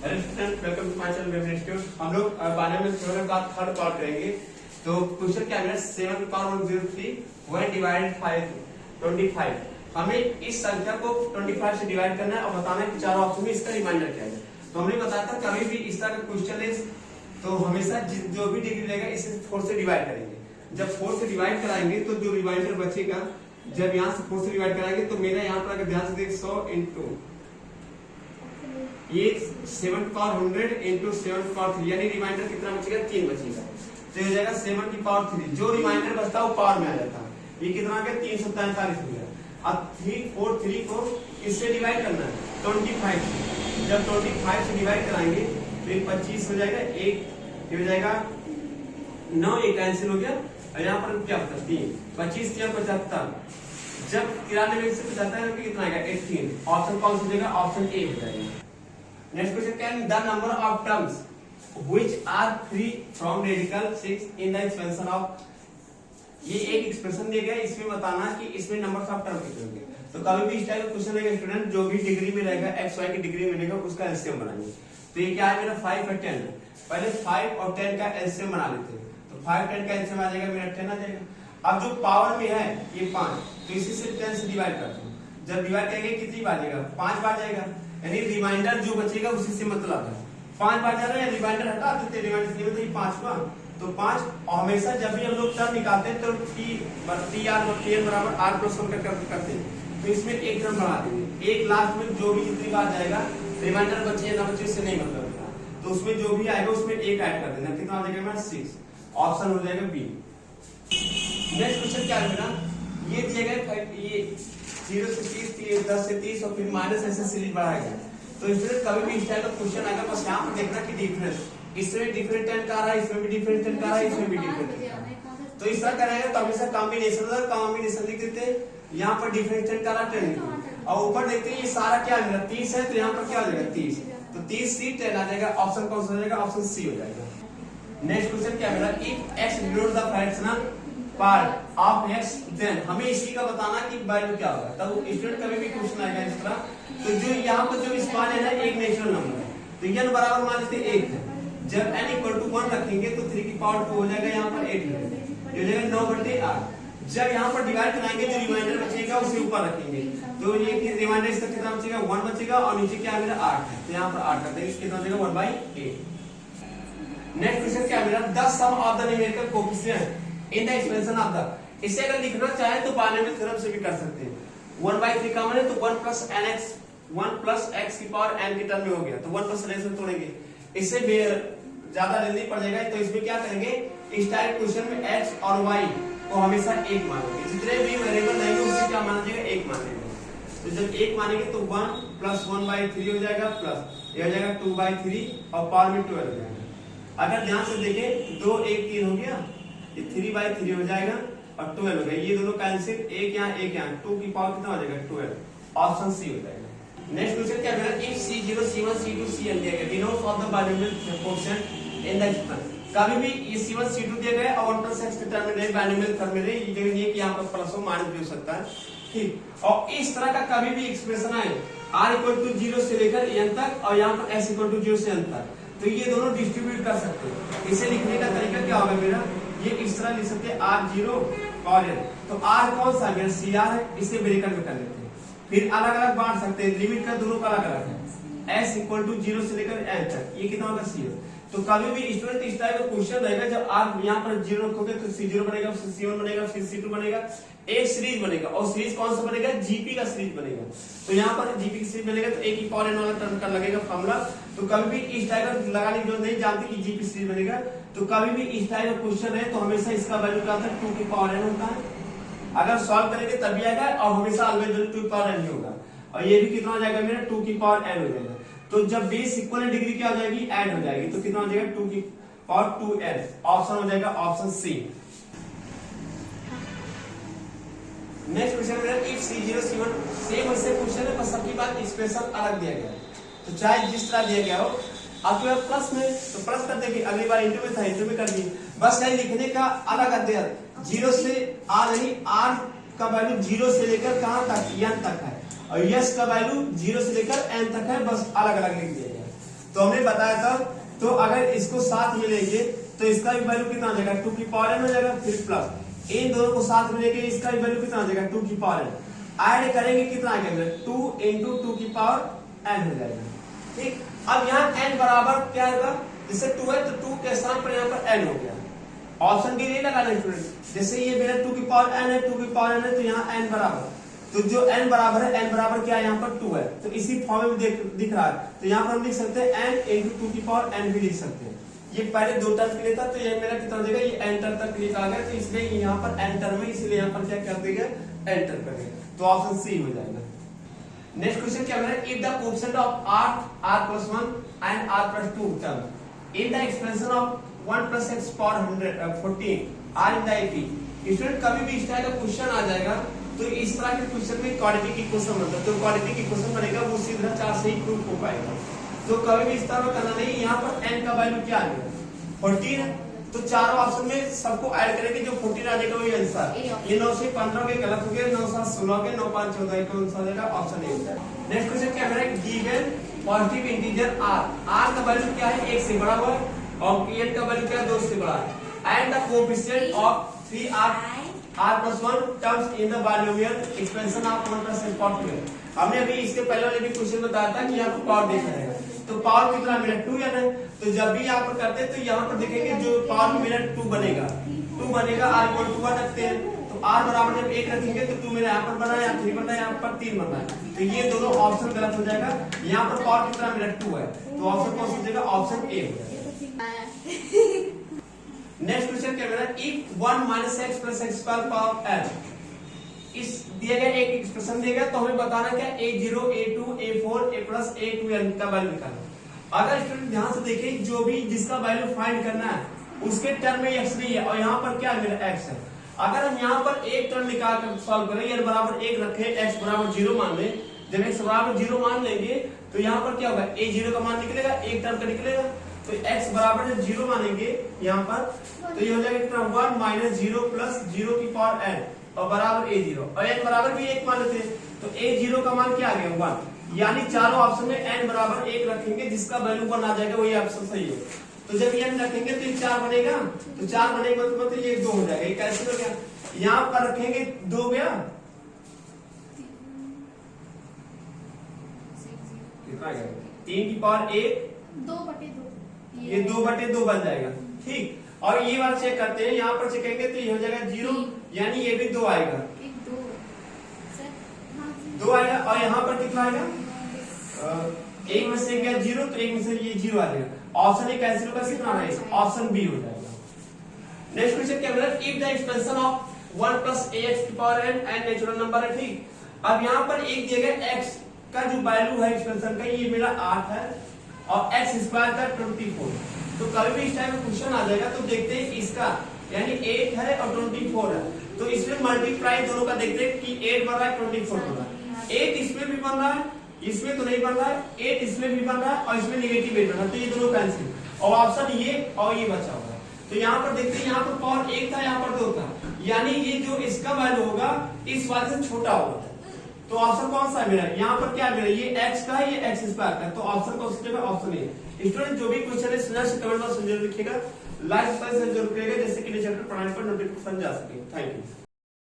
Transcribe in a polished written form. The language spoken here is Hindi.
Hello student, welcome to my channel Web Institute. हम लोग बायोमेट्रिक थ्योरम का थर्ड पार्ट करेंगे। तो क्वेश्चन क्या है, 7 पावर 103 1 डिवाइडेड 25। हमें इस संख्या को 25 से डिवाइड करना है और बताना है कि चारों ऑप्शन में इसका रिमाइंडर क्या है। तो हमने बताया था कभी भी इस तरह का क्वेश्चन है तो हमेशा जो भी डिग्री रहेगा इसे 4 से डिवाइड करेंगे। जब 4 से डिवाइड कराएंगे तो जो रिमाइंडर बचेगा, जब यहाँ से 4 से डिवाइड कराएंगे तो मेरा यहाँ पर अगर ध्यान से देख 100 इंटू ये 7 पावर 100 इंटू 7 पावर 3 यानी रिमाइंडर कितना बचेगा, 3 बचेगा। तो हो जाएगा 7 की पावर 3। जो रिमाइंडर बचता है वो पावर में आ जाता है। ये कितना आ गया, 343 हो गया। अब 343 को इससे डिवाइड करना है 25 से। जब 25 से डिवाइड कराएंगे तो 25 हो जाएगा, एक ये हो जाएगा 9, एक कैंसिल हो गया और यहाँ पर क्या होता है 3, 25 या 75। जब 93 से 75 कितना आएगा 18। ऑप्शन कौन सा हो जाएगा, ऑप्शन ए हो जाएगा। नेक्स्ट क्वेश्चन क्या है, the number of terms which are free from radical 6 in the expansion of. ये एक एक्सप्रेशन दिया गया, इसमें बताना कि इसमें नंबर ऑफ टर्म कितने होंगे। तो कभी भी इस टाइप का क्वेश्चन रहेगा स्टूडेंट, जो भी डिग्री में रहेगा एक्स वाई की डिग्री में रहेगा उसका एलसीएम बनाएंगे। तो ये क्या है मेरा 5 और 10 है। पहले 5 और 10 का एलसीएम बना लेते हैं। तो 5 10 का एलसीएम आ जाएगा मेरा 10 आ जाएगा। अब जो पावर में है ये 5, तो इसी से 10 से डिवाइड करते हैं। जब डिवाइड करेंगे कितनी बार जाएगा, 5 बार जाएगा। यानी रिमाइंडर जो बचेगा उसी से मतलब है 5 बार जा रहा है। रिमाइंडर हटा देते, रिमाइंडर नहीं होता, 5 हुआ तो 5। और हमेशा जब भी हम लोग टर्म निकालते हैं तो टी आर बराबर आर प्लस 1 करते हैं। तो इसमें एक टर्म बढ़ा देंगे, एक लास्ट में जो भी जितनी बार जाएगा रिमाइंडर बचे या ना बचे इससे नहीं मतलब होता। तो उसमें जो भी आएगा उसमें एक ऐड कर देना। कितना हो जाएगा मेरा 6। ऑप्शन हो जाएगा बी। नेक्स्ट क्वेश्चन क्या है मेरा, ये दिया गया ये 0 से 30, 10 से 30 और फिर माइनस ऐसे सीरीज बढ़ाएगा। तो इसमें कभी भी इस टाइप का क्वेश्चन आएगा, बस यहाँ पर देखना कि डिफरेंस इसमें डिफरेंट टेन का आ रहा है, इसमें भी डिफरेंट टेन का आ रहा है, इसमें भी डिफरेंट। तो इस तरह कराएगा तो हमेशा कॉम्बिनेशन लिख देते हैं। यहाँ पर डिफरेंट टेन का रहा 10 और ऊपर देखते हैं ये सारा क्या है 30 है, तो यहाँ पर क्या हो जाएगा 30। तो 30 सी 10 आ जाएगा। ऑप्शन कौन सा हो जाएगा, ऑप्शन सी हो जाएगा। नेक्स्ट क्वेश्चन क्या मेरा, if x denote the fractional part of x then हमें इसी का बताना कि वैल्यू क्या होगा। तब स्टूडेंट कभी भी क्वेश्चन आएगा इस तरह। तो जो यहाँ पर जो स्मॉल है ना एक नेचुरल नंबर है, तो n बराबर मान लेते 1 है। जब n इक्वल टू 1 रखेंगे तो 3 की पावर 2 हो जाएगा, यहाँ पर 8 हो जाएगा 9/8। जब यहाँ पर डिवाइड कराएंगे जो रिमाइंडर बचेगा उसे ऊपर रखेंगे। तो ये रिमाइंडर इसका कितना बचेगा 1 बचेगा और नीचे क्या है मेरा 8 है। तो यहाँ पर 8 करते हैं, कितना बचेगा 1/8। नेक्स्ट क्वेश्चन क्या है मेरा, the sum of the numerical coefficient in the expansion of the. इसे अगर लिखना चाहे तो बायनोमियल थ्योरम से भी कर सकते हैं। 1/3 कॉमन है तो 1 प्लस nx 1 प्लस x की पावर n के टर्म में हो गया, तो 1 प्लस n से तोड़ेंगे। इससे ज्यादा जल्दी पड़ जाएगा। तो इसमें क्या करेंगे, इस टाइप क्वेश्चन में x और y को हमेशा 1 मानेंगे। जितने भी वेरिएबल रहेंगे उसे क्या माना जाएगा, 1 मानेंगे। तो जब 1 मानेंगे तो 1 प्लस 1/3 हो जाएगा, प्लस ये हो जाएगा 2/3 और पावर में 12 हो जाएगा। अगर ध्यान से देखें 2 1 3 हो गया, ये 3/3 हो जाएगा और 12 हो गया। ये दोनों कैंसिल, एक यहाँ एक यहाँ, 2 की पावर कितना हो जाएगा 12। ऑप्शन सी हो जाएगा। नेक्स्ट क्वेश्चन क्या है, if C0 C1 C2 Cn दिया गया, denotes of the binomial coefficient in the expression. कभी भी ये C1 C2 दिया गया और 1 प्लस x के टर्म में रहे, बायनोमियल टर्म में रहे, ये जगह नहीं है कि यहाँ पर प्लस हो माइनस भी हो सकता है, ठीक। और इस तरह का कभी भी एक्सप्रेशन आए r इक्वल टू 0 से लेकर n तक और यहाँ पर s इक्वल टू 0 से n तक, तो ये दोनों डिस्ट्रीब्यूट कर सकते हैं। इसे लिखने का तरीका क्या होगा मेरा, ये इस तरह लिख सकते हैं r0 और n। तो r कौन सा मेरा CR है, इसे ब्रैकेट में कर लेते हैं। फिर अलग अलग बांट सकते हैं, लिमिट का दोनों का अलग अलग है। s इक्वल टू 0 से लेकर n तक, ये कितना होगा 0। तो कभी भी स्टूडेंट इस टाइप का क्वेश्चन रहेगा, जब आप यहाँ पर 0 रखोगे तो C0 बनेगा, फिर C1 बनेगा, फिर C2 बनेगा, एक सीरीज बनेगा। और सीरीज कौन सा बनेगा, जीपी का सीरीज बनेगा। तो यहाँ पर जीपी की सीरीज बनेगा तो एक ही पावर n वाला टर्म का लगेगा फॉर्मूला। तो कभी भी इस टाइप का लगाने की जरूरत नहीं, जानते कि जीपी सीरीज बनेगा। तो कभी भी इस टाइप का क्वेश्चन है तो हमेशा इसका वैल्यू क्या होता है, 2 की पावर n होता है। अगर सॉल्व करेंगे तभी आएगा और हमेशा ऑलवेज 2 की पावर n ही होगा। और ये भी कितना हो जाएगा मेरा 2 की पावर n हो जाएगा। तो जब बेस इक्वल डिग्री क्या हो जाएगी, ऐड हो जाएगी। तो कितना हो जाएगा 2 की पावर 2n। ऑप्शन हो जाएगा ऑप्शन सी। नेक्स्ट क्वेश्चन मेरा, इफ C0 C1 सेम ऐसे क्वेश्चन है, बस सबकी बात एक्सप्रेशन अलग दिया गया है। तो चाहे जिस तरह दिया गया हो, आपके पास प्लस में तो प्लस कर देंगे, अगली बार इंटू में था इंटू में कर दिए। बस यही लिखने का अलग अध्ययन, 0 से r नहीं, r का वैल्यू 0 से लेकर कहां तक n तक है और यस का वैल्यू 0 से लेकर n तक है, बस अलग अलग लिख दिया गया। तो हमने बताया था, तो अगर इसको साथ में लेंगे तो इसका भी वैल्यू कितना आ जाएगा 2 की पावर n हो जाएगा, फिर प्लस इन दोनों को साथ में लेके इसका भी वैल्यू कितना आ जाएगा 2 की पावर n, ऐड करेंगे कितना आ जाएगा 2 into 2 की पावर n हो जाएगा। ठीक, अब यहाँ n बराबर क्या होगा, जैसे 2 है तो 2 के स्थान पर यहाँ पर n हो गया, ऑप्शन भी नहीं लगाना स्टूडेंट, जैसे ये मेरा 2 की पावर n है, 2 की पावर n है तो यहाँ n बराबर, तो जो n बराबर है, n बराबर क्या है यहाँ पर 2 है, तो इसी फॉर्म में दिख रहा है, तो यहाँ पर हम लिख सकते हैं n into 2 की पावर n भी लिख सकते हैं। ये पहले दो टर्म के लिए था, तो ये मेरा कितना हो जाएगा, ये एंटर तक क्लिक आ गया, तो इसलिए यहाँ पर एंटर में, इसलिए यहाँ पर क्या कर देगा एंटर करेगा, तो ऑप्शन सी हो जाएगा। नेक्स्ट क्वेश्चन क्या है, if the coefficient of r plus 1 and r plus 2 term in the expression of 1 plus x power 14 are in the AP। Student कभी भी इस टाइप का क्वेश्चन आ जाएगा तो इस तरह के क्वेश्चन में क्वाड्रेटिक इक्वेशन बनता है, तो क्वाड्रेटिक इक्वेशन बनेगा वो सीधा 4 से ही प्रूफ हो पाएगा, तो कभी भी इस तरह करना नहीं। यहाँ पर n का वैल्यू क्या आ गया 14 है, तो चारों ऑप्शन में सबको ऐड करेंगे, जो 14 आ जाएगा वही आंसर, ये 9 से 15 के गलत हो गए, 9 से 16 के, 9 5 14 कौन सा जाएगा ऑप्शन ए। नेक्स्ट क्वेश्चन क्या है, गिवन पॉजिटिव इंटीजर r का वैल्यू क्या है 1 से बड़ा हुआ है और n का वैल्यू क्या है 2 से बड़ा है, and the coefficient of 3r plus 1 terms in the binomial expansion of 1 plus n power 2। हमने अभी इसके पहले वाले भी क्वेश्चन बताया था कि यहाँ पर पावर देखा जाएगा, तो पावर कितना मिला 2n है, तो जब भी यहाँ पर करते हैं तो यहाँ पर देखेंगे जो पावर मेरा 2 बनेगा r इक्वल टू 1 रखते हैं, तो r बराबर जब 1 रखेंगे तो 2 मेरा यहाँ पर बना है, यहाँ 3 बना है, यहाँ पर 3 बना है, तो ये दोनों ऑप्शन गलत हो जाएगा। यहाँ पर पावर कितना मेरा 2 है, तो ऑप्शन कौन सा हो जाएगा, ऑप्शन ए हो जाएगा। नेक्स्ट क्वेश्चन क्या है, if 1 minus x plus x square power n, इस दिया गया एक एक्सप्रेशन देगा तो हमें बताना क्या a0 a2 a4 a plus a2n का वैल्यू निकालना। अगर स्टूडेंट ध्यान से देखें, जो भी जिसका वैल्यू फाइंड करना है उसके टर्म में x नहीं है और यहाँ पर क्या मेरा x है, अगर हम यहाँ पर एक टर्म निकाल कर सॉल्व करें, n बराबर 1 रखे, x बराबर 0 मान लें, जब x बराबर 0 मान लेंगे तो यहाँ पर क्या होगा a0 का मान निकलेगा, एक टर्म का निकलेगा, तो x बराबर जब 0 मानेंगे यहाँ पर तो ये हो जाएगा कितना 1 minus 0 plus 0 की पावर n और बराबर a0, और n बराबर भी 1 मान लेते हैं, तो a0 का मान क्या आ गया 1, यानी चारों ऑप्शन में n बराबर 1 रखेंगे, जिसका वैल्यू 1 आ जाएगा वही ऑप्शन सही है। तो जब n रखेंगे तो ये 4 बनेगा, तो 4 बनेगा तो मतलब ये 2 हो जाएगा, ये कैसे हो गया, यहाँ पर रखेंगे 2 गया, कितना गया 3 की पावर 1 2/2, ये 2/2 बन जाएगा। ठीक, और ये वाला चेक करते हैं, यहाँ पर चेक करेंगे तो ये हो जाएगा 0, यानी ये भी 2 आएगा, 2 आएगा, और यहाँ पर कितना आएगा, एक में से गया 0 तो एक में से ये 0 आ जाएगा, ऑप्शन ए कैंसिल होगा, कितना आएगा ऑप्शन बी हो जाएगा। नेक्स्ट क्वेश्चन क्या बोला, if the expansion of 1 plus ax की power n and natural number है। ठीक, अब यहाँ पर एक दिया गया x का जो वैल्यू है एक्सपेंशन का, ये मेरा 8 है और x स्क्वायर का 24, तो कभी भी इस टाइप का क्वेश्चन आ जाएगा तो देखते हैं इसका, यानी 8 है और 24 है, तो इसमें मल्टीप्लाई दोनों का देखते हैं कि 8 बन रहा है 24 बन रहा है, 8 इसमें भी बन रहा है, इसमें तो नहीं बन रहा है, 8 इसमें भी बन रहा है और इसमें नेगेटिव 8 बन रहा है, तो ये दोनों कैंसिल, और ऑप्शन ये और ये बचा हुआ है। तो यहाँ पर देखते हैं, यहाँ पर पावर 1 था, यहाँ पर 2 था, यानी ये जो इसका वैल्यू होगा इस वाले से छोटा होगा, तो ऑप्शन कौन सा है मेरा, यहाँ पर क्या मेरा ये x का है, ये x स्क्वायर का है, तो ऑप्शन कौन सा है, ऑप्शन ए। स्टूडेंट जो भी क्वेश्चन है कमेंट बॉक्स में जरूर लिखिएगा, लाइक जरूर करिएगा, जैसे कि चैप्टर पढ़ाने पर नोटिफिकेशन जा सके। Thank you.